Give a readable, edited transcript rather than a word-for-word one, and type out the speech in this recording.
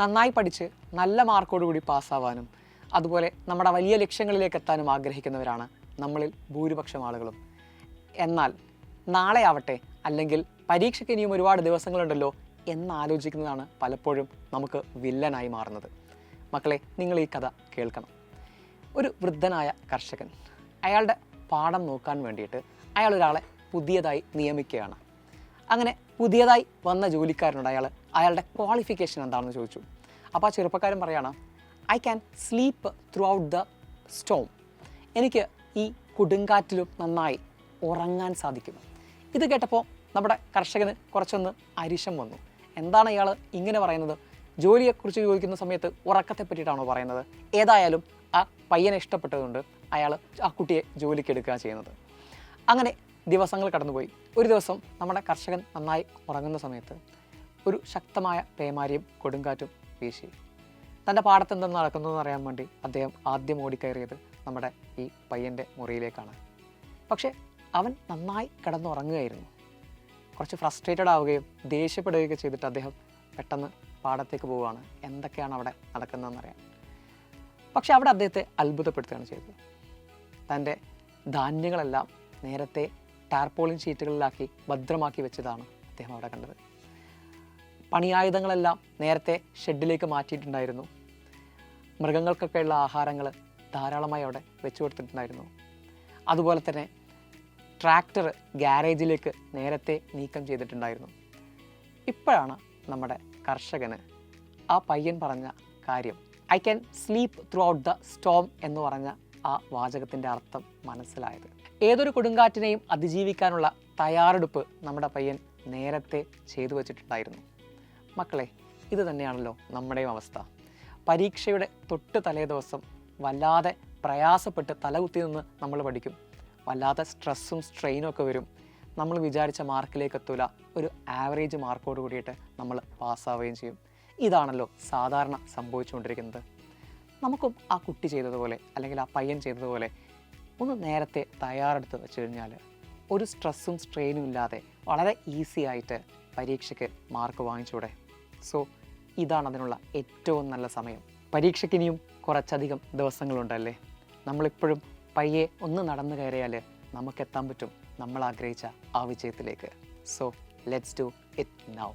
നന്നായി പഠിച്ച് നല്ല മാർക്കോടുകൂടി പാസ്സാവാനും അതുപോലെ നമ്മുടെ വലിയ ലക്ഷ്യങ്ങളിലേക്ക് എത്താനും ആഗ്രഹിക്കുന്നവരാണ് നമ്മളിൽ ഭൂരിപക്ഷം ആളുകളും. എന്നാൽ നാളെ ആവട്ടെ, അല്ലെങ്കിൽ പരീക്ഷയ്ക്ക് ഇനിയും ഒരുപാട് ദിവസങ്ങളുണ്ടല്ലോ എന്നാലോചിക്കുന്നതാണ് പലപ്പോഴും നമുക്ക് വില്ലനായി മാറുന്നത്. മക്കളെ, നിങ്ങൾ ഈ കഥ കേൾക്കണം. ഒരു വൃദ്ധനായ കർഷകൻ അയാളുടെ പാടം നോക്കാൻ വേണ്ടിയിട്ട് അയാൾ ഒരാളെ പുതിയതായി നിയമിക്കുകയാണ്. അങ്ങനെ പുതിയതായി വന്ന ജോലിക്കാരനോട് അയാളുടെ ക്വാളിഫിക്കേഷൻ എന്താണെന്ന് ചോദിച്ചു. അപ്പോൾ ആ ചെറുപ്പക്കാരൻ പറയാണ്, I can sleep through out the Storm. എനിക്ക് ഈ കൊടുങ്കാറ്റിലും നന്നായി ഉറങ്ങാൻ സാധിക്കും. ഇത് കേട്ടപ്പോൾ നമ്മുടെ കർഷകന് കുറച്ചൊന്ന് അരിശം വന്നു. എന്താണ് ഇയാൾ ഇങ്ങനെ പറയുന്നത്? ജോലിയെക്കുറിച്ച് ചോദിക്കുന്ന സമയത്ത് ഉറക്കത്തെ പറ്റിയിട്ടാണോ പറയുന്നത്? ഏതായാലും ആ പയ്യനെ ഇഷ്ടപ്പെട്ടതുകൊണ്ട് അയാൾ ആ കുട്ടിയെ ജോലിക്ക് എടുക്കുക ചെയ്യുന്നത്. അങ്ങനെ ദിവസങ്ങൾ കടന്നുപോയി. ഒരു ദിവസം നമ്മുടെ കർഷകൻ നന്നായി ഉറങ്ങുന്ന സമയത്ത് ഒരു ശക്തമായ പേമാരിയും കൊടുങ്കാറ്റും വീശി. തൻ്റെ പാടത്ത് എന്തെന്ന് നടക്കുന്നതെന്ന് അറിയാൻ വേണ്ടി അദ്ദേഹം ആദ്യം ഓടിക്കയറിയത് നമ്മുടെ ഈ പയ്യൻ്റെ മുറിയിലേക്കാണ്. പക്ഷേ അവൻ നന്നായി കിടന്നുറങ്ങുകയായിരുന്നു. കുറച്ച് ഫ്രസ്ട്രേറ്റഡ് ആവുകയും ദേഷ്യപ്പെടുകയൊക്കെ ചെയ്തിട്ട് അദ്ദേഹം പെട്ടെന്ന് പാടത്തേക്ക് പോവുകയാണ്, എന്തൊക്കെയാണ് അവിടെ നടക്കുന്നതെന്നറിയാൻ. പക്ഷെ അവിടെ അദ്ദേഹത്തെ അത്ഭുതപ്പെടുത്തുകയാണ് ചെയ്തത്. തൻ്റെ ധാന്യങ്ങളെല്ലാം നേരത്തെ ടാർപോളിൻ ഷീറ്റുകളിലാക്കി ഭദ്രമാക്കി വെച്ചതാണ് അദ്ദേഹം അവിടെ കണ്ടത്. പണിയായുധങ്ങളെല്ലാം നേരത്തെ ഷെഡിലേക്ക് മാറ്റിയിട്ടുണ്ടായിരുന്നു. മൃഗങ്ങൾക്കൊക്കെയുള്ള ആഹാരങ്ങൾ ധാരാളമായി അവിടെ വെച്ചു കൊടുത്തിട്ടുണ്ടായിരുന്നു. അതുപോലെ തന്നെ ട്രാക്ടർ ഗ്യാരേജിലേക്ക് നേരത്തെ നീക്കം ചെയ്തിട്ടുണ്ടായിരുന്നു. ഇപ്പോഴാണ് നമ്മുടെ കർഷകന് ആ പയ്യൻ പറഞ്ഞ കാര്യം, I can sleep through out the Storm എന്ന് പറഞ്ഞ ആ വാചകത്തിൻ്റെ അർത്ഥം മനസ്സിലായത്. ഏതൊരു കൊടുങ്കാറ്റിനെയും അതിജീവിക്കാനുള്ള തയ്യാറെടുപ്പ് നമ്മുടെ പയ്യൻ നേരത്തെ ചെയ്തു വച്ചിട്ടുണ്ടായിരുന്നു. മക്കളെ, ഇത് തന്നെയാണല്ലോ നമ്മുടെയും അവസ്ഥ. പരീക്ഷയുടെ തൊട്ട് തലേ ദിവസം വല്ലാതെ പ്രയാസപ്പെട്ട് തലകുത്തി നിന്ന് നമ്മൾ പഠിക്കും. വല്ലാതെ സ്ട്രെസ്സും സ്ട്രെയിനും ഒക്കെ വരും. നമ്മൾ വിചാരിച്ച മാർക്കിലേക്ക് എത്തൂല, ഒരു ആവറേജ് മാർക്കോട് കൂടിയിട്ട് നമ്മൾ പാസ്സാവുകയും ചെയ്യും. ഇതാണല്ലോ സാധാരണ സംഭവിച്ചുകൊണ്ടിരിക്കുന്നത്. നമുക്കും ആ കുട്ടി ചെയ്തതുപോലെ അല്ലെങ്കിൽ ആ പയ്യൻ ചെയ്തതുപോലെ ഒന്ന് നേരത്തെ തയ്യാറെടുത്ത് വെച്ച് കഴിഞ്ഞാൽ ഒരു സ്ട്രെസ്സും സ്ട്രെയിനും ഇല്ലാതെ വളരെ ഈസി ആയിട്ട് പരീക്ഷയ്ക്ക് മാർക്ക് വാങ്ങിച്ചൂടെ? സോ ഇതാണ് അതിനുള്ള ഏറ്റവും നല്ല സമയം. പരീക്ഷയ്ക്ക് ഇനിയും കുറച്ചധികം ദിവസങ്ങളുണ്ടല്ലേ. നമ്മളിപ്പോഴും പയ്യെ ഒന്ന് നടന്നു കയറിയാൽ നമുക്കെത്താൻ പറ്റും നമ്മൾ ആഗ്രഹിച്ച ആ വിജയത്തിലേക്ക്. So let's do it now.